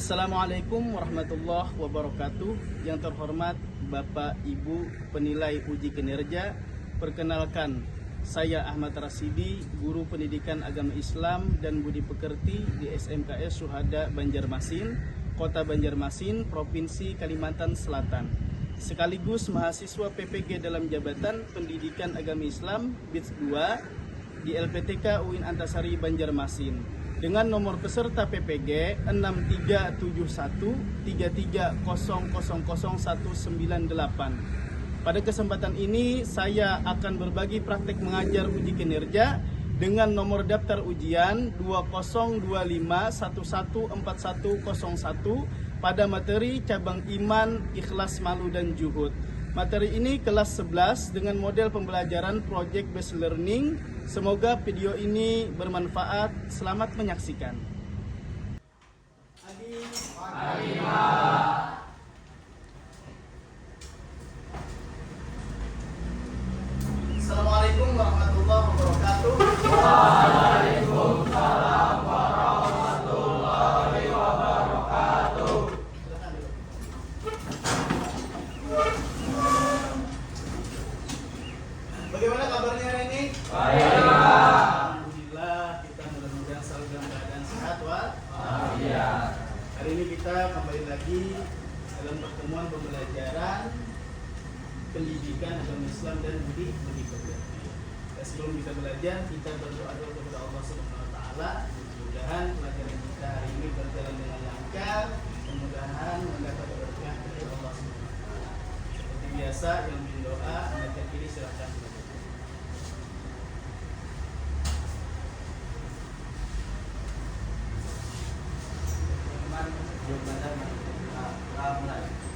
Assalamualaikum warahmatullahi wabarakatuh. Yang terhormat Bapak Ibu penilai uji kinerja, perkenalkan saya Ahmad Rasidi, guru pendidikan agama Islam dan budi pekerti di SMKS Syuhada Banjarmasin, Kota Banjarmasin, Provinsi Kalimantan Selatan. Sekaligus mahasiswa PPG dalam Jabatan Pendidikan Agama Islam BITS 2 di LPTK UIN Antasari Banjarmasin. Dengan nomor peserta PPG 637133000198. Pada kesempatan ini saya akan berbagi praktek mengajar uji kinerja dengan nomor daftar ujian 2025114101 pada materi cabang iman, ikhlas, malu, dan juhud. Materi ini kelas 11 dengan model pembelajaran project based learning. Semoga video ini bermanfaat. Selamat menyaksikan. Assalamualaikum warahmatullahi wabarakatuh. Waalaikumsalam warahmatullahi wabarakatuh. Bagaimana kabarnya hari ini? Baik. Alhamdulillah, kita mudah-mudahan selalu dalam keadaan sehat Waalaikumsalam. Hari ini kita kembali lagi dalam pertemuan pembelajaran pendidikan agama Islam dan budi pekerti. Sebelum kita belajar, kita berdoa dulu kepada Allah Subhanahu wa taala. Mudah-mudahan pelajaran kita hari ini berjalan dengan lancar, mudah-mudahan mendapat berkah dari Allah Subhanahu wa taala. Seperti biasa, yang berdoa anda terpilih silakan.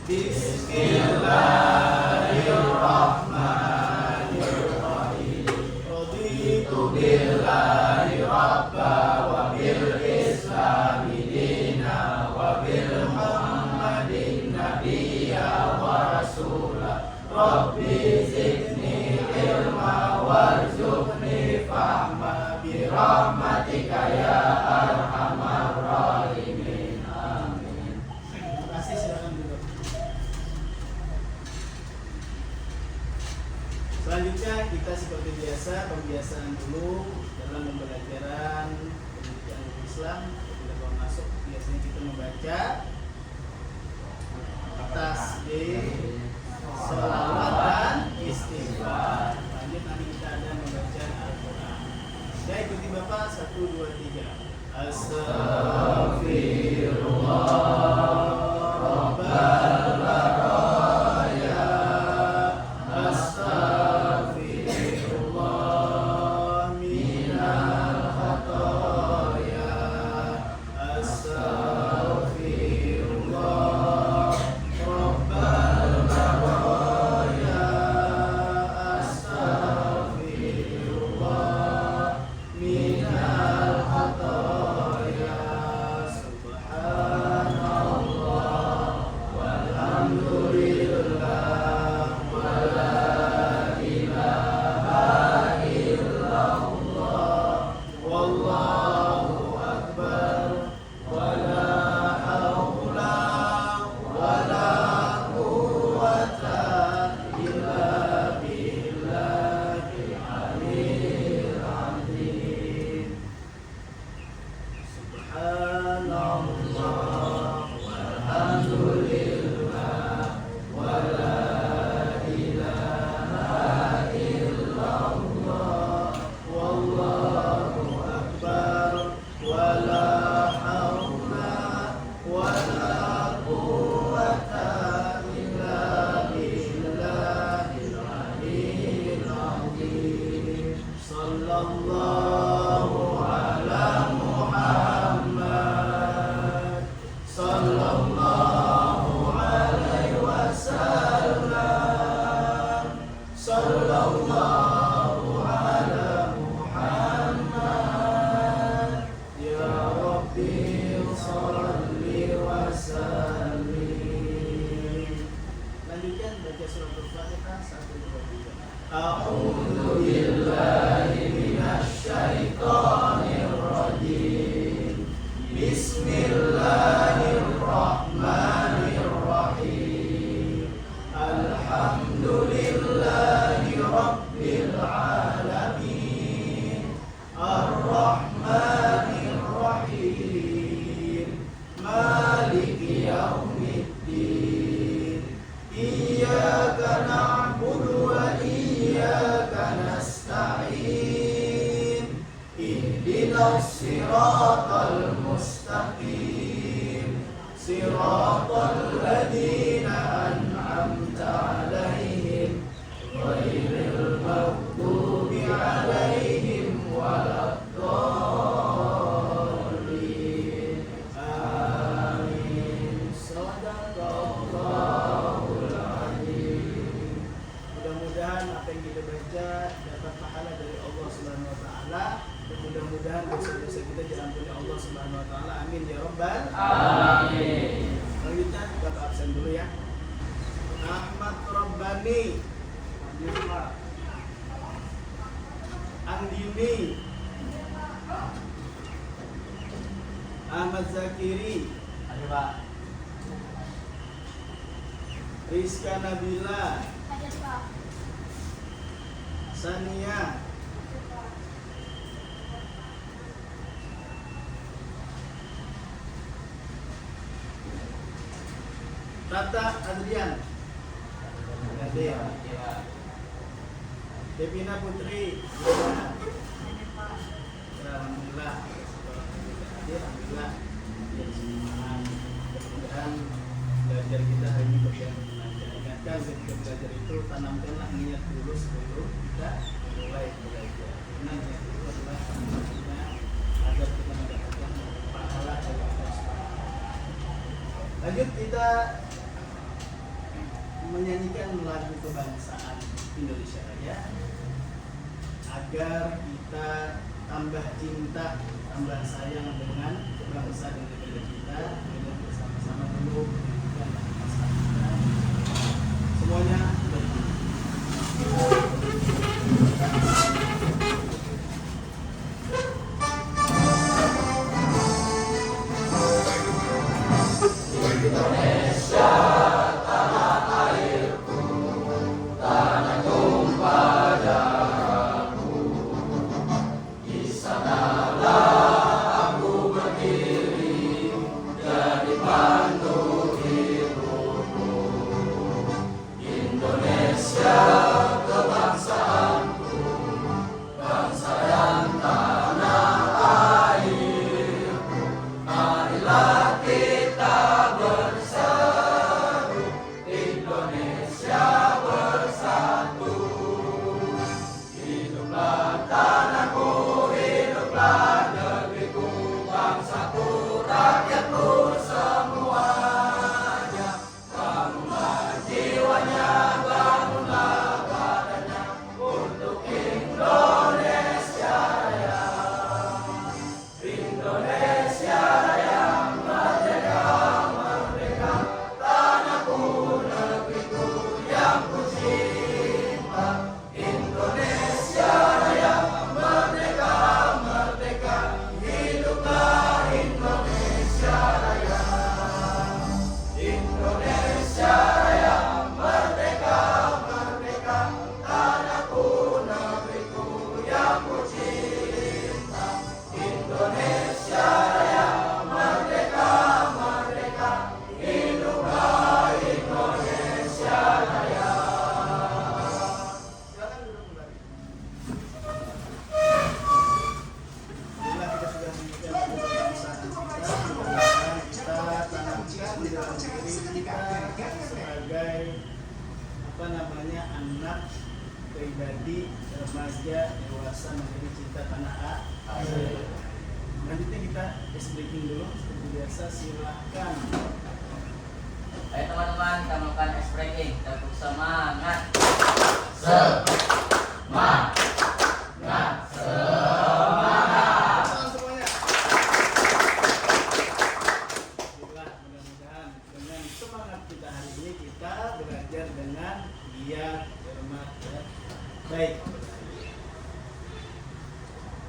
Bismillahirrahmanirrahim. Raditu billahi rabba wa bil islami dina wa bil muhammadin nabiyya wa rasula. Rabbi zidni ilma warzuqni fahma bi rahmatika ya arhamar rahimin. Amin. Terima kasih, silakan duduk. Selanjutnya kita seperti biasa pembiasaan dulu dalam pembelajaran pendidikan Islam. Bila mau masuk biasanya kita membaca tasbih, selawat dan istighfar. Lanjut nanti kita ada membaca Al-Quran. Ya, ikuti Bapak 1, 2, 3. Astaghfirullah Rabbal baraya. Astaghfirullah minal khataya. Astaghfirullah Rabbal baraya. Astaghfirullah minal khataya. Subhanallah walhamdulillah wala ilaha illallah wallahu akbar wala haula wala quwwata illa billahil aliyyil azim. Subhanallah walhamdulillah wala ilaha illallah wallahu akbar wala haula wala quwwata illa billahil aliyyil azim. Sallallahu ala Muhammad sallallahu alaihi wasallam. Sallallahu ala Muhammad. Ya Rabbi sholli wa sallim. Lanjutkan baca surah Al-Fatihah 1, 2, 3. A'udzu billahi minasy syaithanir rajim. Bismillahirrahmanirrahim. siratal mustaqim siratal ladzina an'amta 'alaihim ghairil maghdubi 'alaihim waladdallin. Amin. Shadaqallahul adzim. Mudah-mudahan apa yang kita baca dapat pahala dari Allah Subhanahu wa taala. Mudah-mudahan dosa-dosa kita diampuni Allah Subhanahu wa taala. Amin ya rabbal alamin. Selanjutnya Bapak absen dulu ya. Ahmad Rabbani, Andini, Ahmad Zakiri, Ayo Pak. Rizka Nabila, Hadir Pak. Sania, Tata Adrian, Gadea, Devina Putri, Hadir Pak. Alhamdulillah. Alhamdulillah. Ya, semangat. Mudah-mudahan belajar kita hari ini berjalan lancar. Ingatkan ketika belajar itu tanamkanlah niat dulu sebelum kita mulai belajar. Karena niat itu adalah tanamnya agar kita mendapatkan pahala dari Allah Subhanahu. Lanjut kita menyanyikan lagu kebangsaan Indonesia Raya agar kita tambah cinta, tambah sayang dengan bangsa dan negara kita, dengan bersama-sama dulu menyanyikan lagu kebangsaan kita. Semuanya berdiri. Pribadi, remaja, dewasa menjadi cinta tanah air. Selanjutnya kita ice breaking dulu seperti biasa, silahkan. Ayo teman-teman, kita melakukan ice breaking. Kita semangat. Semangat. Semangat. Semuanya. Itulah, mudah-mudahan dengan semangat kita hari ini kita belajar dengan giat, cermat, ya. Baik.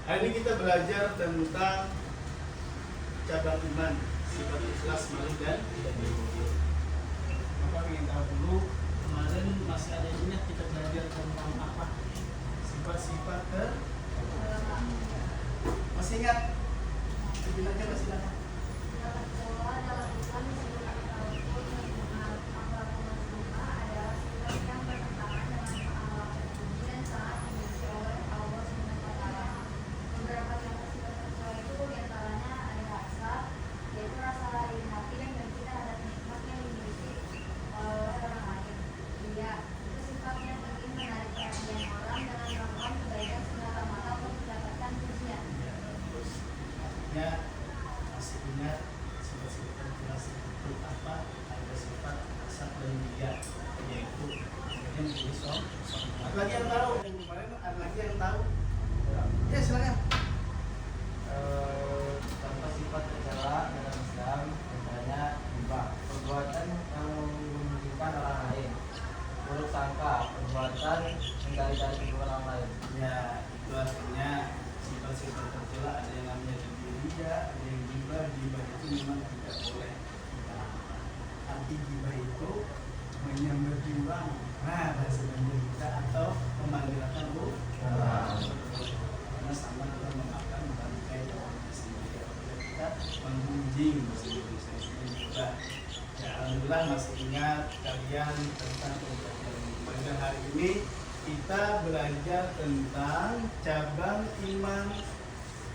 Hari ini kita belajar tentang cabang iman, sifat ikhlas, malu dan jujur. Maka ingin tahu dulu, kemarin masih ada ingat kita belajar tentang apa? Sifat-sifat masih ingat? Dibilangnya masih ingat? ingat sifat-sifat tercela itu apa? Ada sifat hasad dan ria, yaitu kemudian menjadi sombong. Ada lagi yang tahu? Yang kemarin ada lagi yang tahu? Ya silakan. Contoh sifat tercela dalam Islam contohnya ghibah, perbuatan yang merugikan orang lain, buruk sangka, perbuatan menggari-gari kehidupan orang lain. Ya, itu artinya sifat-sifat tercela ada yang namanya ria, ada yang ghibah. Ghibah itu memang tidak boleh kita amalkan. Arti ghibah itu menyambar orang. Nah, bahasa Banjar kita atau memanggilkan karena sama dengan memakan bangkai lawannya sendiri. Apabila kita menggunjing bahasa Indonesia itu juga. Ya, alhamdulillah masih ingat kalian tentang pembelajaran pada hari ini. Kita belajar tentang cabang iman,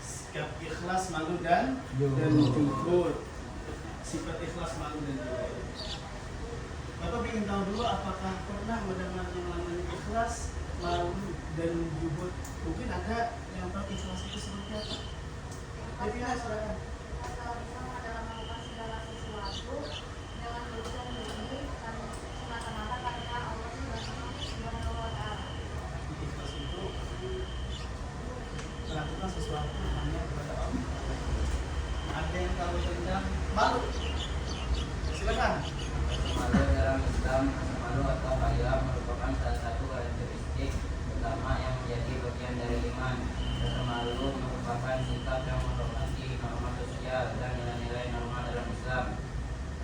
sikap ikhlas, malu dan jujur. Sifat ikhlas, malu dan jujur. Bapak ingin tahu dulu apakah pernah mendengar yang namanya ikhlas, malu dan jujur? Mungkin ada yang tahu ikhlas itu seperti apa? Devina, silakan. Asal bisa adalah melakukan segala sesuatu dengan tulus dan murni dan semata-mata karena Allah Subhanahu wa Ta'ala. Ikhlas itu melakukan sesuatu hanya kepada Allah. Ada yang tahu tentang malu? Silakan. Malu dalam Islam, malu atau haya merupakan salah satu karakteristik utama yang menjadi bagian dari iman. Rasa malu merupakan sikap yang menghormati norma sosial dan nilai-nilai norma dalam Islam.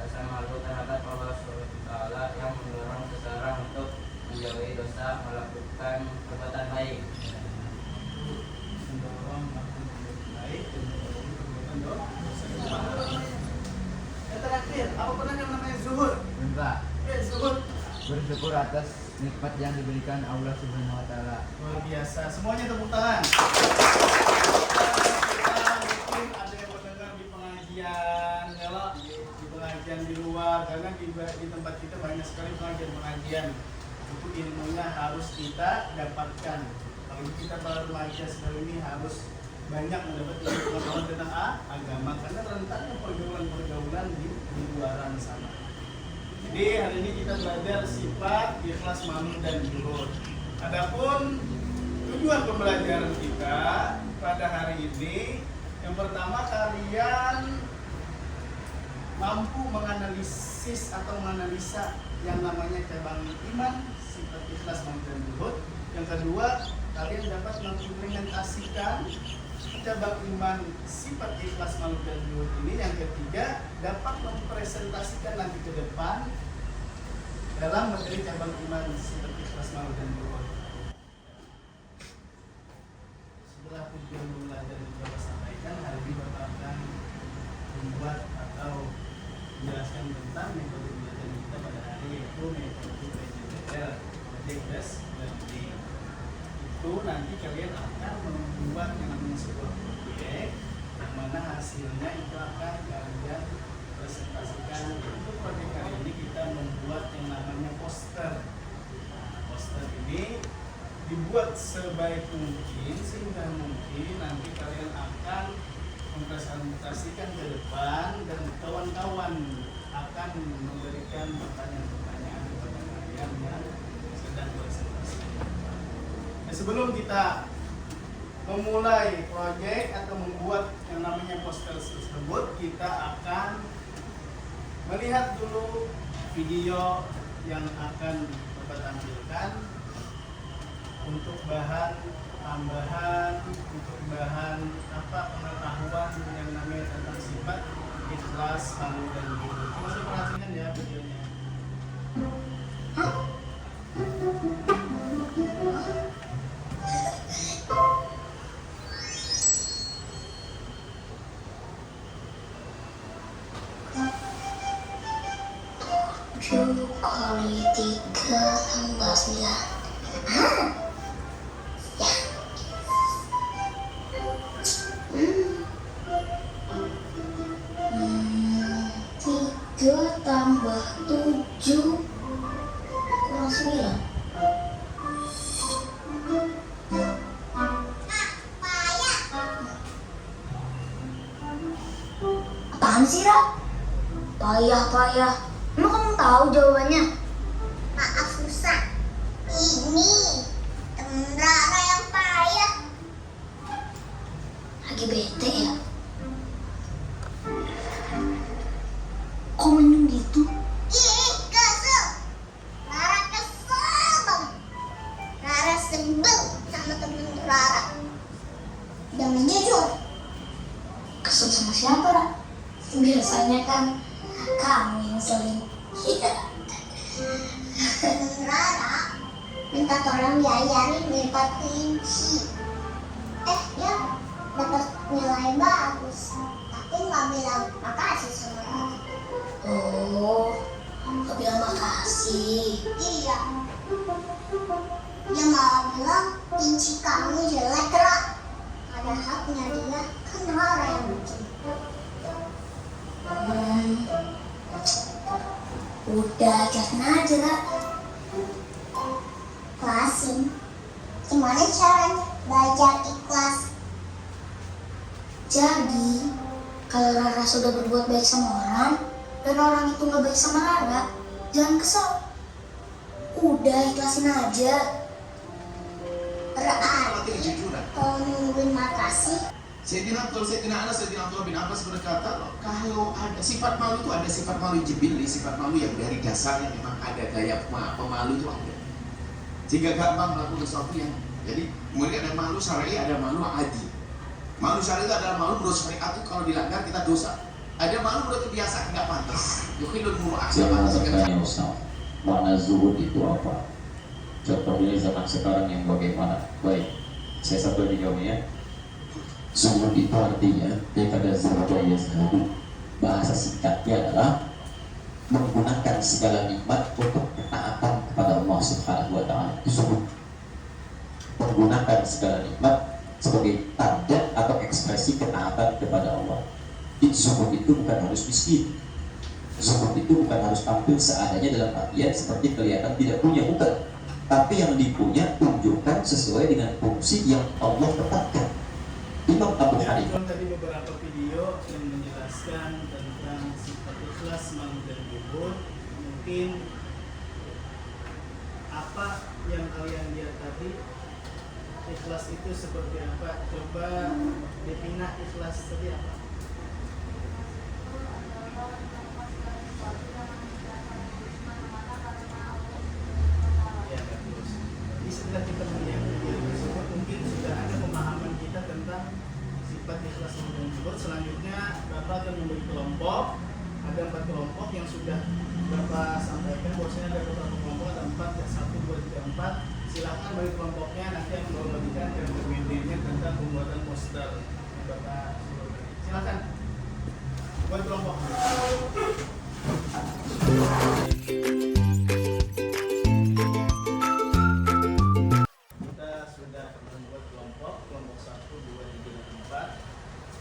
Rasa malu terhadap Allah SWT yang mendorong seseorang untuk menjauhi dosa, melakukan perbuatan baik. Mendorong melakukan baik dan menjauhi perbuatan dosa. Yang terakhir, apa pernah yang namanya zuhud? Enggak, Zuhud. bersyukur atas nikmat yang diberikan Allah Subhanahu wa Ta'ala. Luar biasa, semuanya tepuk tangan. Mungkin ada yang mendengar di pengajian, ya, di pengajian di luar, karena di tempat kita banyak sekali pengajian. Itu ilmunya harus kita dapatkan. Kalau kita baru remaja sekali ini harus banyak mendapat pengetahuan tentang agama, karena rentannya pergaulan di luaran sana. Jadi hari ini kita belajar sifat ikhlas, malu dan jujur. Adapun tujuan pembelajaran kita pada hari ini, yang pertama kalian mampu menganalisis atau menganalisa yang namanya cabang iman, sifat ikhlas, malu dan jujur. Yang kedua, kalian dapat mengimplementasikan cabang iman, sifat ikhlas, malu dan jujur ini. Yang ketiga, dapat mempresentasikan nanti ke depan dalam materi cabang iman, sifat ikhlas, malu dan jujur. Setelah tujuan belajar yang Bapak sampaikan, hari ini Bapak akan membuat atau menjelaskan tentang metode belajar kita pada hari ini, yaitu metode PJBL, Project Based Learning. Itu nanti kalian akan membuat yang namanya sebuah proyek, yang mana hasilnya itu akan kalian presentasikan. Untuk proyek kali ini kita membuat yang namanya poster. Nah, poster ini dibuat sebaik mungkin, sehingga mungkin nanti kalian akan mempresentasikan ke depan dan kawan-kawan akan memberikan pertanyaan-pertanyaan kepada kalian yang sedang presentasi. Nah, sebelum kita memulai proyek atau membuat yang namanya poster tersebut, kita akan melihat dulu video yang akan Bapak tampilkan untuk bahan tambahan, untuk bahan pengetahuan yang namanya tentang sifat ikhlas, malu dan jujur. Coba perhatikan ya videonya. Kali 3 tambah 9. Tiga tambah 7 kurang 9. Apa? Apaan sih, Ra? Payah. Emang kamu tahu jawabannya? Maaf Nusa, ini temen Rara yang payah. Lagi bete ya? Kok mending gitu? Ih, kesel. Rara kesel banget. Rara sebel sama temen Rara. Jangan jujur. Kesel sama siapa, Ra? Biasanya kan kamu yang sering. Temen Rara minta tolong diajarin lipat kelinci. Ya dapat nilai bagus, tapi nggak bilang makasih sama Rara. Oh, gak bilang makasih. Iya, dia malah bilang kelinci kamu jelek Ra. Padahal punya dia kan Rara yang bikin. Udah, ikhlasin aja, Ra. Ikhlasin. Gimana caranya belajar ikhlas? Jadi, kalau Rara sudah berbuat baik sama orang, dan orang itu gak baik sama Rara, jangan kesel. Udah, ikhlasin aja. Berarti kejujuran. kalau nungguin makasih, Sayyidina Anas bin Abbas berkata, kalau ada sifat malu itu ada sifat malu jibilli, sifat malu yang dari dasarnya memang ada gaya pemalu itu ada. Jika gampang melakukan sesuatu yang jadi kemudian ada malu syar'i, ada malu adi. Malu syar'i itu adalah malu menurut syariat itu kalau dilanggar kita dosa. Ada malu menurut biasa nggak pantas. Yukhilul muru'ah Jangan pantas. bertanya Ustaz, makna zuhud itu apa? Contoh ini zaman sekarang yang bagaimana? Baik, saya satu aja jawabnya ya. Zuhud itu artinya daripada zahada yazhadu. Bahasa singkatnya adalah menggunakan segala nikmat untuk ketaatan kepada Allah Subhanahu wa taala. Itu zuhud. Menggunakan segala nikmat sebagai tanda atau ekspresi ketaatan kepada Allah. Zuhud itu bukan harus miskin. Zuhud itu bukan harus tampil seadanya dalam artian seperti kelihatan tidak punya, bukan. Tapi yang dipunya tunjukkan sesuai dengan fungsi yang Allah tetapkan. Imam Abu Hanifah. Tadi beberapa video yang menjelaskan tentang sifat ikhlas, malu dan jujur. Mungkin apa yang kalian lihat tadi, ikhlas itu seperti apa? Coba definisi ikhlas tadi apa? Ya, bagus. Jadi setelah kita melihat video tersebut, mungkin sudah ada pemahaman kita tentang sifat ikhlas dan jujur. Selanjutnya Bapak akan memberi kelompok. Ada 4 kelompok yang sudah Bapak sampaikan. Bahwasanya ada beberapa kelompok, ada 4, ya 1, 2, 3, 4. Silakan bagi kelompoknya, nanti yang membagikan dan bermintinya tentang pembuatan poster Bapak. Silakan buat kelompok. Kita sudah membuat kelompok 1, 2, 3, 4.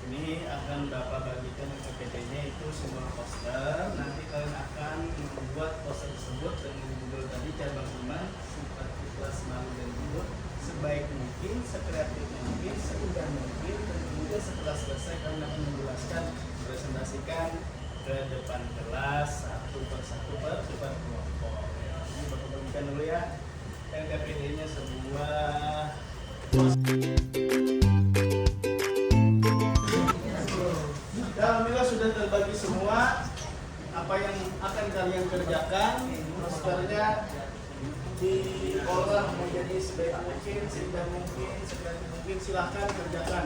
Ini akan Bapak bagikan ke PPT-nya itu semua poster. Nanti kalian akan membuat poster tersebut dengan judul tadi cabang iman, sifat ikhlas, malu dan jujur, sebaik mungkin, sekreatif mungkin, semudah mungkin, dan kemudian setelah selesai kalian akan menjelaskan, presentasikan ke depan kelas satu per depan kelompok. Ya, ini Bapak bagikan dulu ya. Dan PPT-nya sebuah Alhamdulillah sudah terbagi semua apa yang akan kalian kerjakan. Posternya diolah menjadi sebaik mungkin, seindah mungkin, sekreatif mungkin. Silahkan kerjakan.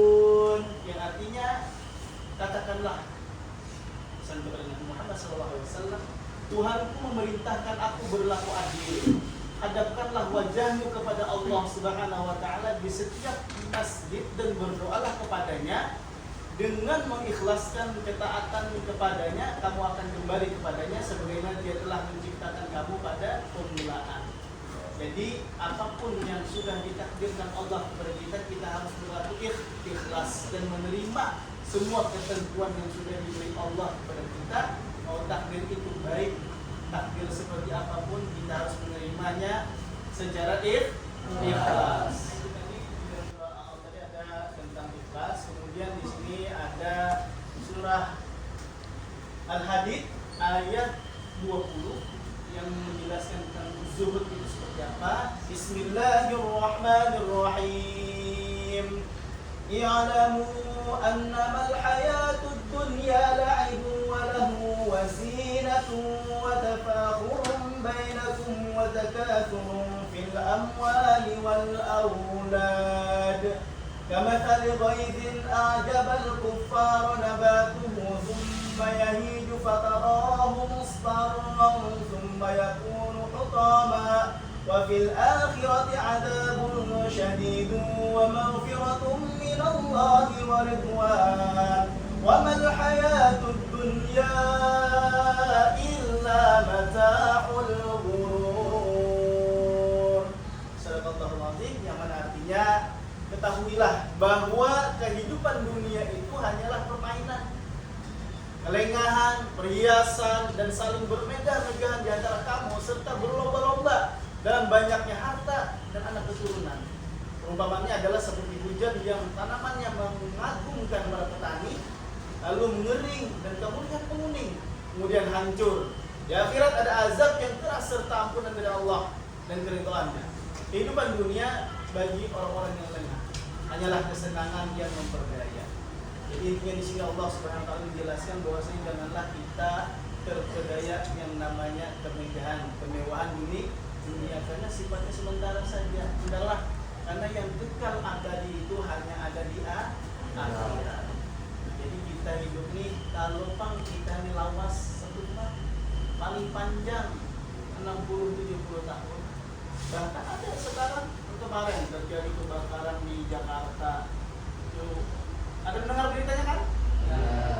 artinya katakanlah pesan kepada Nabi Muhammad SAW, Tuhanku memerintahkan aku berlaku adil. Hadapkanlah wajahmu kepada Allah Subhanahu wa Ta'ala di setiap masjid dan berdoalah kepadanya. Dengan mengikhlaskan ketaatan kepadanya, kamu akan kembali kepadanya sebagaimana Dia telah menciptakan kamu pada permulaan. Jadi apapun yang sudah ditakdirkan Allah kepada kita, kita harus berlaku ikhlas dan menerima semua ketentuan yang sudah diberi Allah kepada kita. Mau takdir itu baik, takdir seperti apapun, kita harus menerimanya secara ikhlas. Tadi ada tentang ikhlas, kemudian di sini ada surah Al-Hadid ayat 20 yang menjelaskan tentang zuhud itu seperti apa. Bismillahirrahmanirrahim. I'lamu annama al-hayatud dunya la'ibun wa lahu wa zinatun wa tafakhurun bainakum wa takathurun fil amwali wal awlad. Kamathali ghaithin a'jaba al-kuffara nabatuhu thumma yahiju fatarahu musfarran thumma yakunu hutama wa fil akhirati 'adzabun syadidun wa maghfiratun minallahi wa ridwan wa mal hayatud dunya illa mata'ul ghurur. Sadaqallahul azim, yang mana artinya ketahuilah bahwa kehidupan dunia itu hanyalah permainan, kelengahan, perhiasan, dan saling bermegah-megahan di antara kamu, serta berlomba-lomba dalam banyaknya harta dan anak keturunan. Perumpamannya adalah seperti hujan yang tanamannya mengagumkan para petani, lalu mengering dan kemudian menguning, kemudian hancur. Di akhirat ada azab yang keras serta ampunan dari Allah dan keridhaannya. Kehidupan dunia bagi orang-orang yang lengah hanyalah kesenangan yang memperdaya. Jadi intinya di sini Allah Subhanahu wa Ta'ala menjelaskan bahwasanya janganlah kita terpedaya yang namanya kemegahan, kemewahan dunia, karena sifatnya sementara saja. Sudahlah, karena yang kekal abadi itu hanya ada di akhirat. Jadi kita hidup nih, kalau kita ini lawas sebentar, paling panjang 60-70 tahun. Bahkan ada sekarang, kemarin terjadi kebakaran di Jakarta. Itu ada mendengar beritanya kan?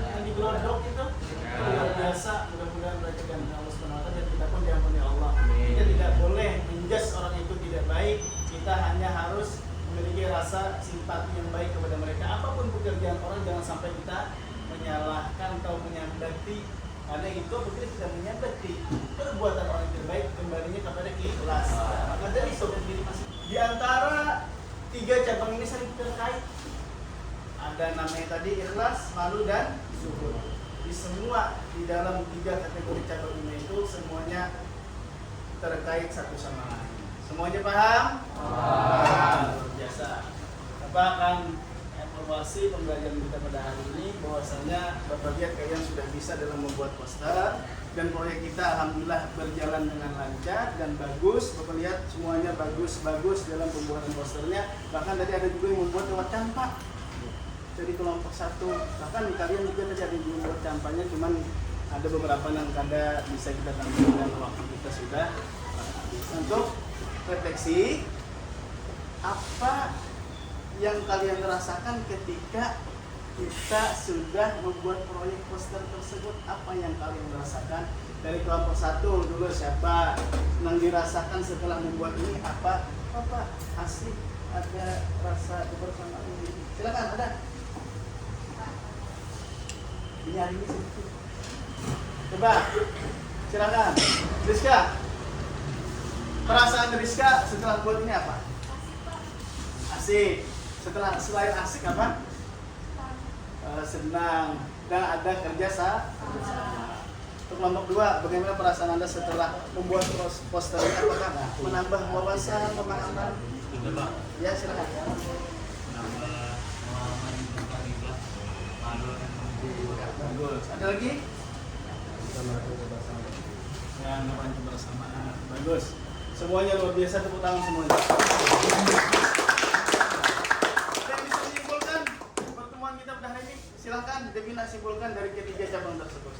Yang di Glodok itu luar biasa. Mudah-mudahan mereka dan Allah SWT dan kita pun diampuni Allah. Kita tidak boleh menjudge orang itu tidak baik. Kita hanya harus memiliki rasa simpati yang baik kepada mereka. Apapun pekerjaan orang, jangan sampai kita menyalahkan atau menyambati, karena itu begitu kita menyambati perbuatan orang terbaik, kembalinya kepada ikhlas. Maka dari sobat diri masing. Di antara 3 cabang ini saling terkait. Ada namanya tadi ikhlas, malu, dan zuhud. Di semua di dalam 3 kategori cabang ini itu semuanya terkait satu sama lain. Semuanya paham? Paham. Luar biasa. Bapak akan evaluasi pembelajaran kita pada hari ini, bahwasanya Bapak lihat kalian sudah bisa dalam membuat poster. Dan proyek kita alhamdulillah berjalan dengan lancar dan bagus. Bapak lihat semuanya bagus dalam pembuatan posternya. Bahkan tadi ada juga yang membuat lewat campak. Jadi kelompok 1. Bahkan kalian juga tadi ada yang membuat campaknya, cuman ada beberapa yang kada bisa kita tampilkan waktu kita sudah habis. Untuk refleksi, apa yang kalian rasakan ketika kita sudah membuat proyek poster tersebut? Apa yang kalian rasakan? Dari kelompok 1 dulu, siapa yang dirasakan setelah membuat ini? Apa asik, ada rasa kebersamaan ini? Silakan, ada. Ini hari ini sedikit. Coba, silakan. Rizka, perasaan Rizka setelah buat ini apa? Asik. Selain asik apa? Senang. Dan ada kerja sama. Untuk kelompok 2, bagaimana perasaan Anda setelah membuat poster ini? Apakah menambah wawasan, pemahaman? Ya, silakan. Bagus. Ada lagi? Ya, namanya kebersamaan. Bagus. Semuanya luar biasa, tepuk tangan semuanya. Ada yang bisa menyimpulkan pertemuan kita pada hari ini? simpulkan dari ketiga cabang tersebut?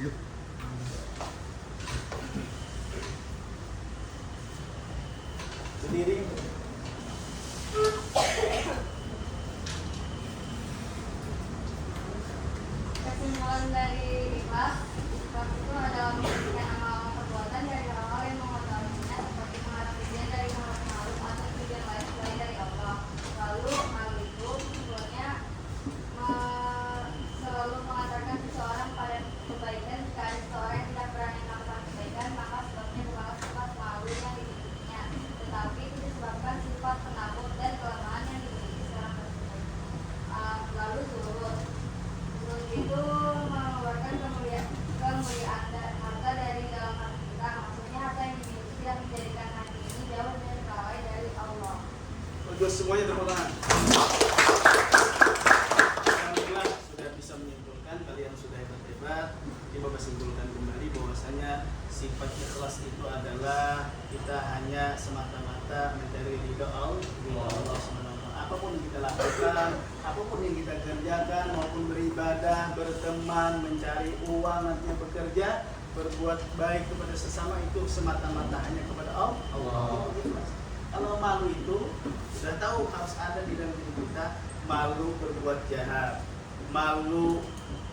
Berdiri. Kesimpulan dari ikhlas itu adalah memberikan amal perbuatan dari hal-hal yang mengetahuinya seperti mengharap tujuan dari makhluk atau tujuan lain selain dari Allah. Lalu hal itu sebenarnya selalu mengantarkan seseorang pada kebaikan. Jika ada seseorang yang tidak berani melakukan kebaikan, maka sebabnya bukanlah sifat malu yang dimilikinya, tetapi itu disebabkan sifat penakut dan kelemahan yang dimiliki seorang tersebut. Lalu zuhud itu mengeluarkan kemuliaan harta dari dalam hati kita. Maksudnya harta yang dimiliki tidak menjadikan hati ini jauh dan lalai dari Allah. Bagus, semuanya tepuk tangan. Alhamdulillah sudah bisa menyimpulkan, kalian sudah hebat-hebat. Coba simpulkan kembali bahwasanya sifat ikhlas itu adalah kita hanya semata-mata mencari ridha Allah SWT. Apapun yang kita lakukan, apapun yang kita kerjakan, maupun beribadah, berteman, mencari uang, nantinya bekerja, berbuat baik kepada sesama, itu semata-mata hanya kepada Allah. Kalau malu itu sudah tahu harus ada di dalam diri kita. Malu berbuat jahat, malu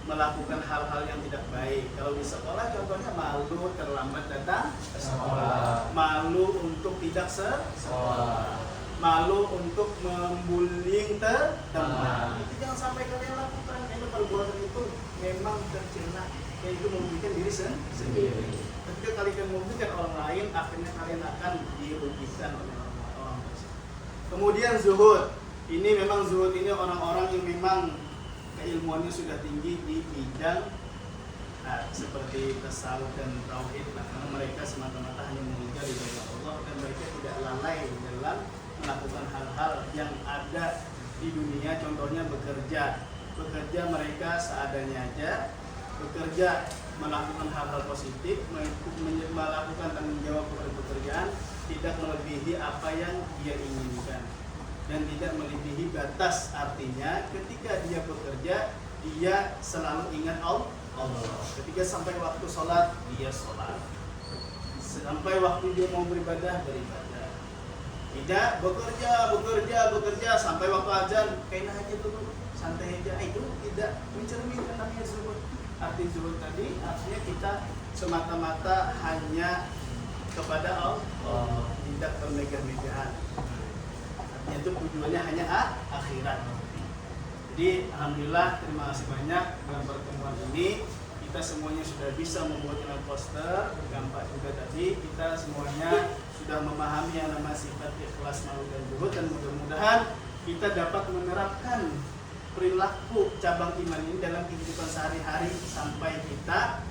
melakukan hal-hal yang tidak baik. Kalau di sekolah contohnya malu terlambat datang ke sekolah, malu untuk tidak sekolah, malu untuk membullying teman. Itu jangan sampai kalian lakukan. Karena perbuatan itu memang tercela, dan itu merugikan diri sendiri. Ketika kalian merugikan orang lain, akhirnya kalian akan dirugikan oleh orang tersebut. Kemudian zuhud. Ini memang zuhud ini orang-orang yang memang keilmuannya sudah tinggi di bidang seperti tasawuf dan tauhid. Karena mereka semata-mata hanya mengejar ridha Allah, dan mereka tidak lalai dalam melakukan hal-hal yang ada di dunia. Contohnya bekerja mereka seadanya aja, bekerja melakukan hal-hal positif, melakukan tanggung jawab kepada pekerjaan, tidak melebihi apa yang dia inginkan dan tidak melebihi batas. Artinya ketika dia bekerja, dia selalu ingat Allah. Ketika sampai waktu sholat, dia sholat. Sampai waktu dia mau beribadah, beribadah. Tidak bekerja sampai waktu azan, kayaknya aja dulu, santai aja. Itu tidak mencerminkan namanya zuhud. Arti zuhud tadi artinya kita semata-mata hanya kepada Allah, tidak bermegah-megahan. Artinya itu tujuannya hanya akhirat. Jadi alhamdulillah, terima kasih banyak dalam pertemuan ini. Kita semuanya sudah bisa membuat poster, bergambar juga tadi. Kita semuanya sudah memahami yang nama sifat ikhlas, malu dan zuhud, dan mudah-mudahan kita dapat menerapkan perilaku cabang iman ini dalam kehidupan sehari-hari sampai kita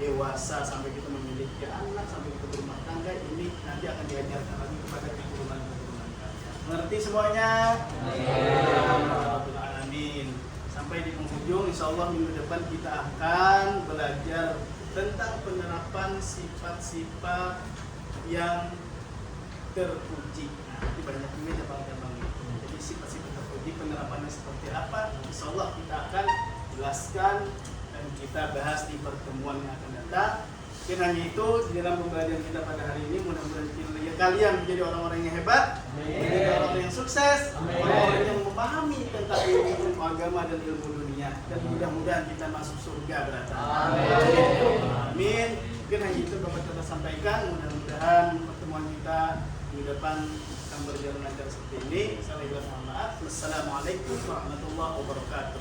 dewasa, sampai kita memiliki anak, sampai kita berumah tangga. Ini nanti akan diajarkan lagi kepada keturunan-keturunan kalian. Mengerti semuanya? Amin. Sampai di penghujung, insya Allah minggu depan kita akan belajar tentang penerapan sifat-sifat yang terpuji. Nah, nanti banyak juga cabang-cabang itu. Jadi sifat-sifat terpuji penerapannya seperti apa, insya Allah kita akan jelaskan dan kita bahas di pertemuan yang akan datang. Mungkin hanya itu di dalam pembelajaran kita pada hari ini. Mudah-mudahan kalian menjadi orang-orang yang hebat, menjadi orang-orang yang sukses, orang-orang yang memahami tentang ilmu agama dan ilmu dunia, dan mudah-mudahan kita masuk surga berata. Amin. Mungkin hanya itu Bapak kita sampaikan. Mudah-mudahan pertemuan kita di depan akan berjalan lancar seperti ini. Saya mohon maaf. Wassalamualaikum warahmatullahi wabarakatuh.